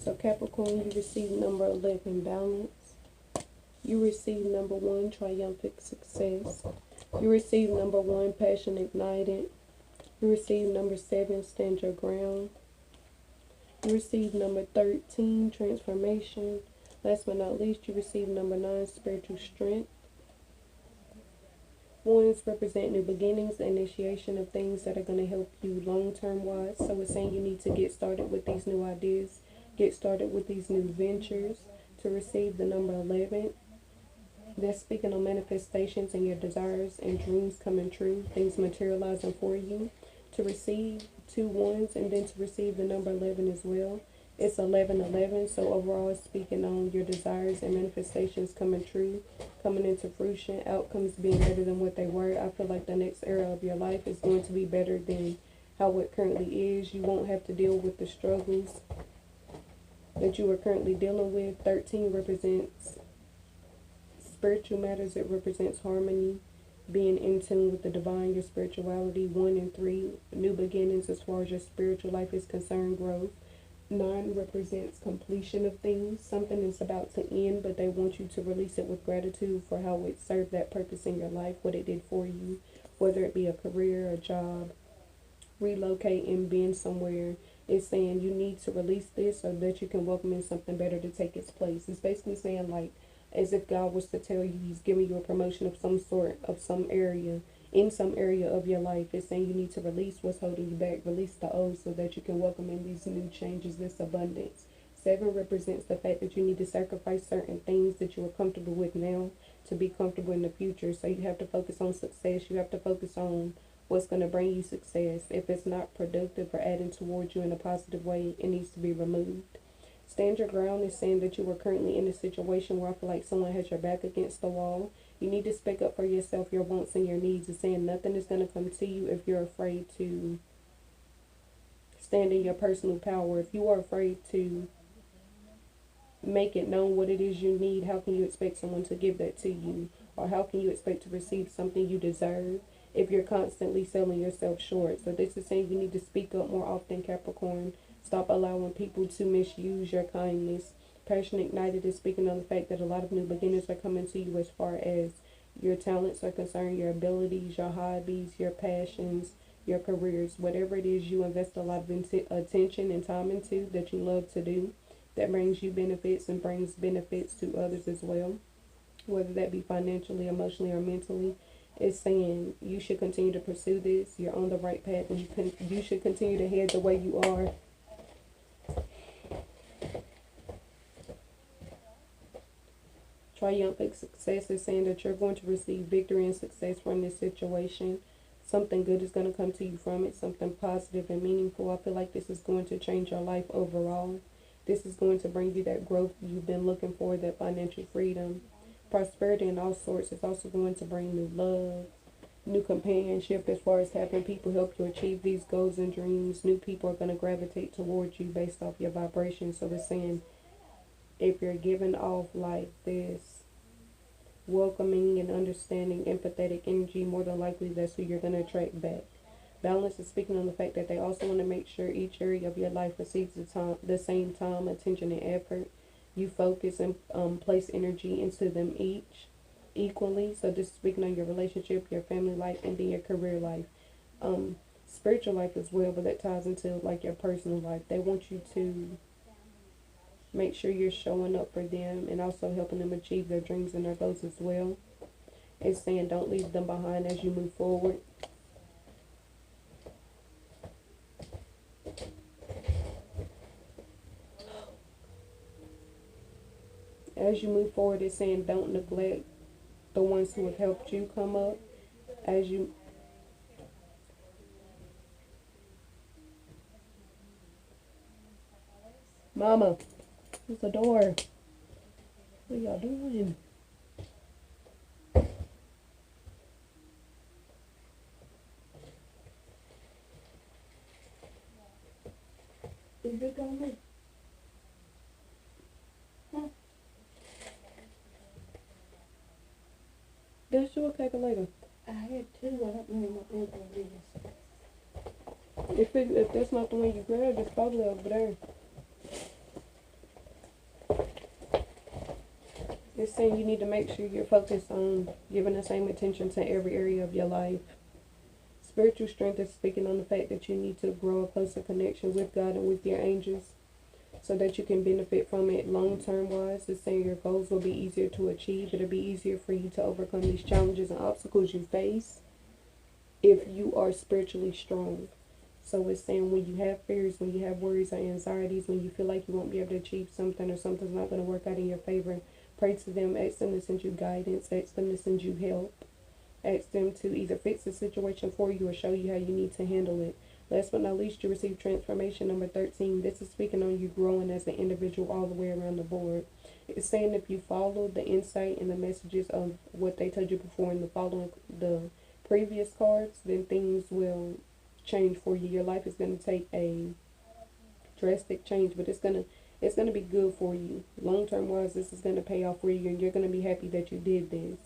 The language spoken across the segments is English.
So Capricorn, you receive number 11, balance. You receive number 1, triumphant success. You receive number 1, passion ignited. You receive number 7, stand your ground. You receive number 13, transformation. Last but not least, you receive number 9, spiritual strength. Ones represent new beginnings, initiation of things that are going to help you long-term wise. So it's saying you need to get started with these new ideas, get started with these new ventures. To receive the number 11, that's speaking on manifestations and your desires and dreams coming true, things materializing for you. To receive 2 ones and then to receive the number 11 as well. It's 1111, so overall it's speaking on your desires and manifestations coming true, coming into fruition, outcomes being better than what they were. I feel like the next era of your life is going to be better than how it currently is. You won't have to deal with the struggles that you are currently dealing with. 13 represents spiritual matters. It represents harmony, being in tune with the divine, your spirituality. 1 and 3, new beginnings as far as your spiritual life is concerned, growth. 9 represents completion of things. Something is about to end, but they want you to release it with gratitude for how it served that purpose in your life, what it did for you, whether it be a career, a job, relocating, being somewhere. It's saying you need to release this so that you can welcome in something better to take its place. It's basically saying, like, as if God was to tell you he's giving you a promotion of some sort, of some area, in some area of your life. It's saying you need to release what's holding you back, release the old so that you can welcome in these new changes, this abundance. 7 represents the fact that you need to sacrifice certain things that you are comfortable with now to be comfortable in the future. So you have to focus on success. You have to focus on what's going to bring you success. If it's not productive or adding towards you in a positive way, it needs to be removed. Stand your ground is saying that you are currently in a situation where I feel like someone has your back against the wall. You need to speak up for yourself, your wants and your needs. It's saying nothing is going to come to you if you're afraid to stand in your personal power. If you are afraid to make it known what it is you need, how can you expect someone to give that to you? Or how can you expect to receive something you deserve if you're constantly selling yourself short? So this is saying you need to speak up more often, Capricorn. Stop allowing people to misuse your kindness. Passion ignited is speaking on the fact that a lot of new beginners are coming to you as far as your talents are concerned, your abilities, your hobbies, your passions, your careers, whatever it is you invest a lot of attention and time into that you love to do, that brings you benefits and brings benefits to others as well, whether that be financially, emotionally, or mentally. It's saying you should continue to pursue this. You're on the right path, and you should continue to head the way you are. Triumphant success is saying that you're going to receive victory and success from this situation. Something good is going to come to you from it, something positive and meaningful. I feel like this is going to change your life overall. This is going to bring you that growth you've been looking for, that financial freedom. Prosperity in all sorts is also going to bring new love, new companionship as far as having people help you achieve these goals and dreams. New people are going to gravitate towards you based off your vibration. So it's saying if you're giving off like this welcoming and understanding, empathetic energy, more than likely that's who you're going to attract back. Balance is speaking on the fact that they also want to make sure each area of your life receives the same time, attention, and effort. You focus and place energy into them each equally. So this is speaking on your relationship, your family life, and then your career life. Spiritual life as well, but that ties into like your personal life. They want you to make sure you're showing up for them and also helping them achieve their dreams and their goals as well. It's saying don't leave them behind as you move forward. As you move forward, it's saying don't neglect the ones who have helped you come up. As you Mama, there's a door. What are y'all doing? Is it going? Huh? There's you a calculator. I had 2. I don't remember what it is. If that's not the one you grabbed, it's probably over there. It's saying you need to make sure you're focused on giving the same attention to every area of your life. Spiritual strength is speaking on the fact that you need to grow a closer connection with God and with your angels so that you can benefit from it long term wise. It's saying your goals will be easier to achieve. It'll be easier for you to overcome these challenges and obstacles you face if you are spiritually strong. So it's saying when you have fears, when you have worries or anxieties, when you feel like you won't be able to achieve something or something's not going to work out in your favor, pray to them, ask them to send you guidance, ask them to send you help, ask them to either fix the situation for you or show you how you need to handle it. Last but not least, you receive transformation number 13. This is speaking on you growing as an individual all the way around the board. It's saying if you follow the insight and the messages of what they told you before in the previous cards, then things will change for you. Your life is going to take a drastic change, but it's gonna be good for you. Long term wise, this is gonna pay off for you and you're gonna be happy that you did this.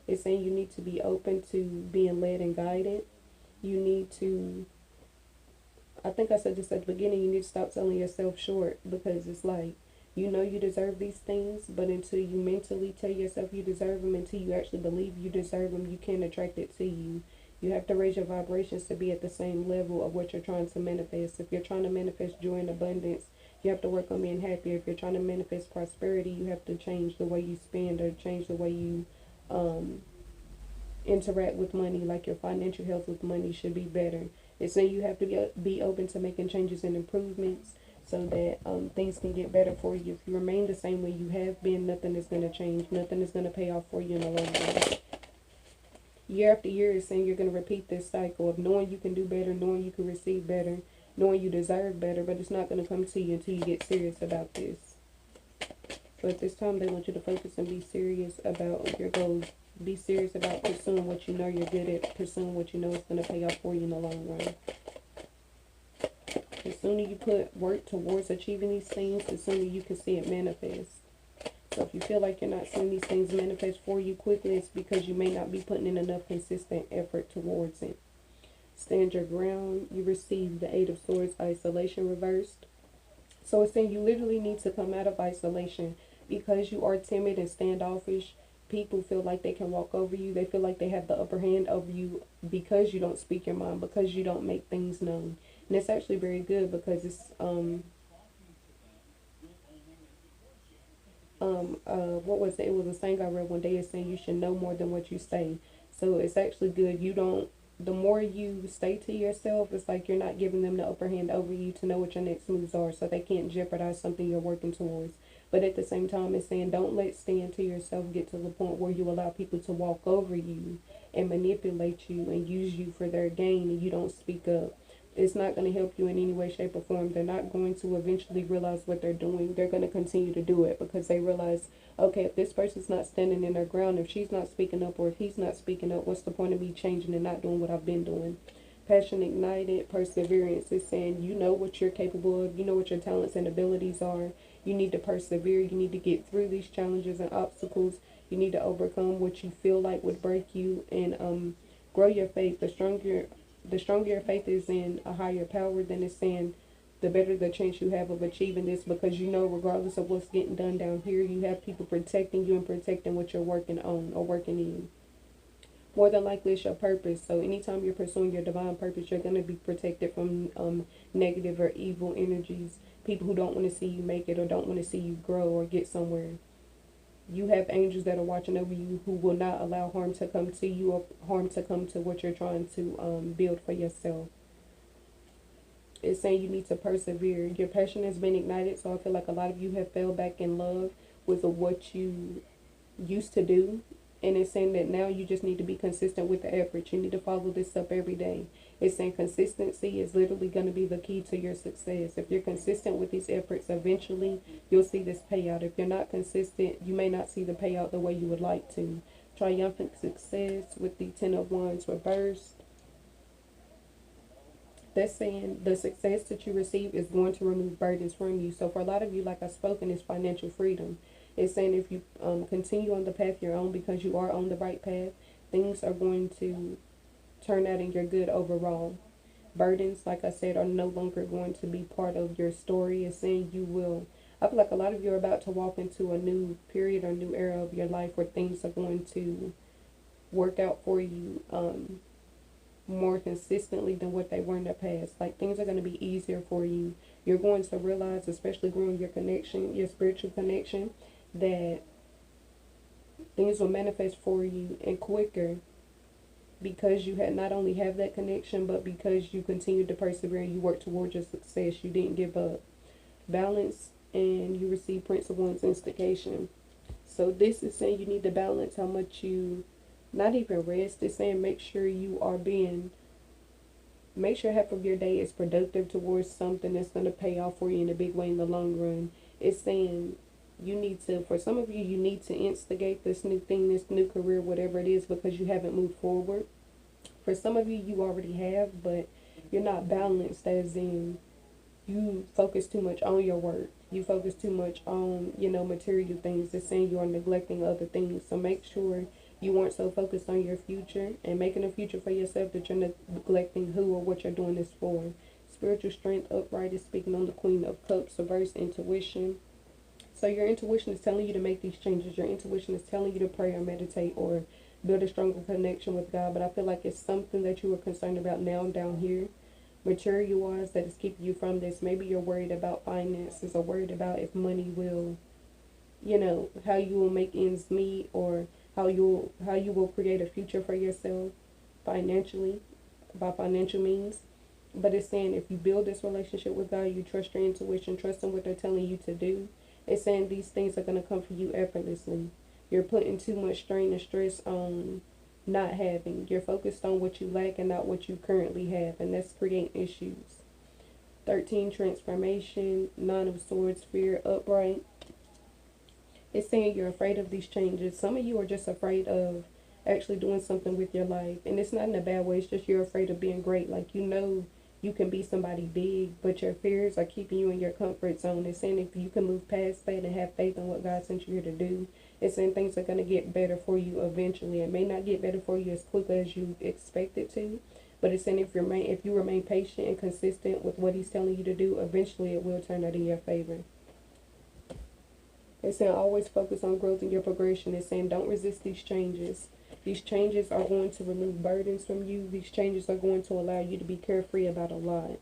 It's saying you need to be open to being led and guided. You need to, I think I said this at the beginning, you need to stop selling yourself short, because it's like, you know you deserve these things, but until you mentally tell yourself you deserve them, until you actually believe you deserve them, you can't attract it to you. You have to raise your vibrations to be at the same level of what you're trying to manifest. If you're trying to manifest joy and abundance, you have to work on being happy. If you're trying to manifest prosperity, you have to change the way you spend or change the way you interact with money. Like your financial health with money should be better. It's saying you have to be open to making changes and improvements so that things can get better for you. If you remain the same way you have been, nothing is going to change. Nothing is going to pay off for you in the long run. Year after year is saying you're going to repeat this cycle of knowing you can do better, knowing you can receive better, knowing you deserve better, but it's not going to come to you until you get serious about this. So at this time, they want you to focus and be serious about your goals. Be serious about pursuing what you know you're good at, pursuing what you know is going to pay off for you in the long run. The sooner you put work towards achieving these things, the sooner you can see it manifest. So if you feel like you're not seeing these things manifest for you quickly, it's because you may not be putting in enough consistent effort towards it. Stand your ground. You receive the Eight of Swords, isolation reversed. So it's saying you literally need to come out of isolation because you are timid and standoffish. People feel like they can walk over you. They feel like they have the upper hand over you because you don't speak your mind, because you don't make things known. And it's actually very good because it's what was it? It was a saying I read one day. It's saying you should know more than what you say. So it's actually good. The more you stay to yourself, it's like you're not giving them the upper hand over you to know what your next moves are, so they can't jeopardize something you're working towards. But at the same time, it's saying don't let staying to yourself get to the point where you allow people to walk over you and manipulate you and use you for their gain and you don't speak up. It's not going to help you in any way, shape, or form. They're not going to eventually realize what they're doing. They're going to continue to do it because they realize, okay, if this person's not standing in their ground, if she's not speaking up, or if he's not speaking up, what's the point of me changing and not doing what I've been doing? Passion ignited, perseverance is saying you know what you're capable of, you know what your talents and abilities are. You need to persevere. You need to get through these challenges and obstacles. You need to overcome what you feel like would break you and grow your faith. The stronger your faith is in a higher power, then it's saying the better the chance you have of achieving this, because you know regardless of what's getting done down here, you have people protecting you and protecting what you're working on or working in. More than likely it's your purpose. So anytime you're pursuing your divine purpose, you're going to be protected from negative or evil energies, people who don't want to see you make it or don't want to see you grow or get somewhere. You have angels that are watching over you who will not allow harm to come to you or harm to come to what you're trying to build for yourself. It's saying you need to persevere. Your passion has been ignited, so I feel like a lot of you have fell back in love with what you used to do. And it's saying that now you just need to be consistent with the effort. You need to follow this up every day. It's saying consistency is literally going to be the key to your success. If you're consistent with these efforts, eventually you'll see this payout. If you're not consistent, you may not see the payout the way you would like to. Triumphant Success with the Ten of Wands reversed. That's saying the success that you receive is going to remove burdens from you. So for a lot of you, like I've spoken, is financial freedom. It's saying if you continue on the path you're on because you are on the right path, things are going to turn out in your good overall. Burdens, like I said, are no longer going to be part of your story. It's saying you will I feel like a lot of you are about to walk into a new period or new era of your life where things are going to work out for you more consistently than what they were in the past. Like, things are going to be easier for you. You're going to realize, especially growing your connection, your spiritual connection, that things will manifest for you and quicker because you had not only have that connection, but because you continued to persevere and you worked towards your success. You didn't give up. Balance, and you receive principle and instigation. So this is saying you need to balance how much you, not even rest. It's saying make sure you are being, make sure half of your day is productive towards something that's going to pay off for you in a big way in the long run. It's saying you need to, for some of you, you need to instigate this new thing, this new career, whatever it is, because you haven't moved forward. For some of you, you already have, but you're not balanced, as in you focus too much on your work. You focus too much on, material things. It's saying you are neglecting other things. So make sure you aren't so focused on your future and making a future for yourself that you're neglecting who or what you're doing this for. Spiritual strength, upright, is speaking on the Queen of Cups, reverse intuition. So your intuition is telling you to make these changes. Your intuition is telling you to pray or meditate or build a stronger connection with God. But I feel like it's something that you were concerned about now down here, material wise, that is keeping you from this. Maybe you're worried about finances or worried about if money will, how you will make ends meet, or how you will create a future for yourself financially, by financial means. But it's saying if you build this relationship with God, you trust your intuition, trust in what they're telling you to do. It's saying these things are going to come for you effortlessly. You're putting too much strain and stress on not having. You're focused on what you lack and not what you currently have, and that's creating issues. 13, transformation. 9 of Swords, fear, upright. It's saying you're afraid of these changes. Some of you are just afraid of actually doing something with your life, and it's not in a bad way. It's just you're afraid of being great. Like, you can be somebody big, but your fears are keeping you in your comfort zone. It's saying if you can move past that and have faith in what God sent you here to do, it's saying things are going to get better for you eventually. It may not get better for you as quickly as you expect it to, but it's saying if you remain patient and consistent with what He's telling you to do, eventually it will turn out in your favor. It's saying always focus on growth and your progression. It's saying don't resist these changes. These changes are going to remove burdens from you. These changes are going to allow you to be carefree about a lot.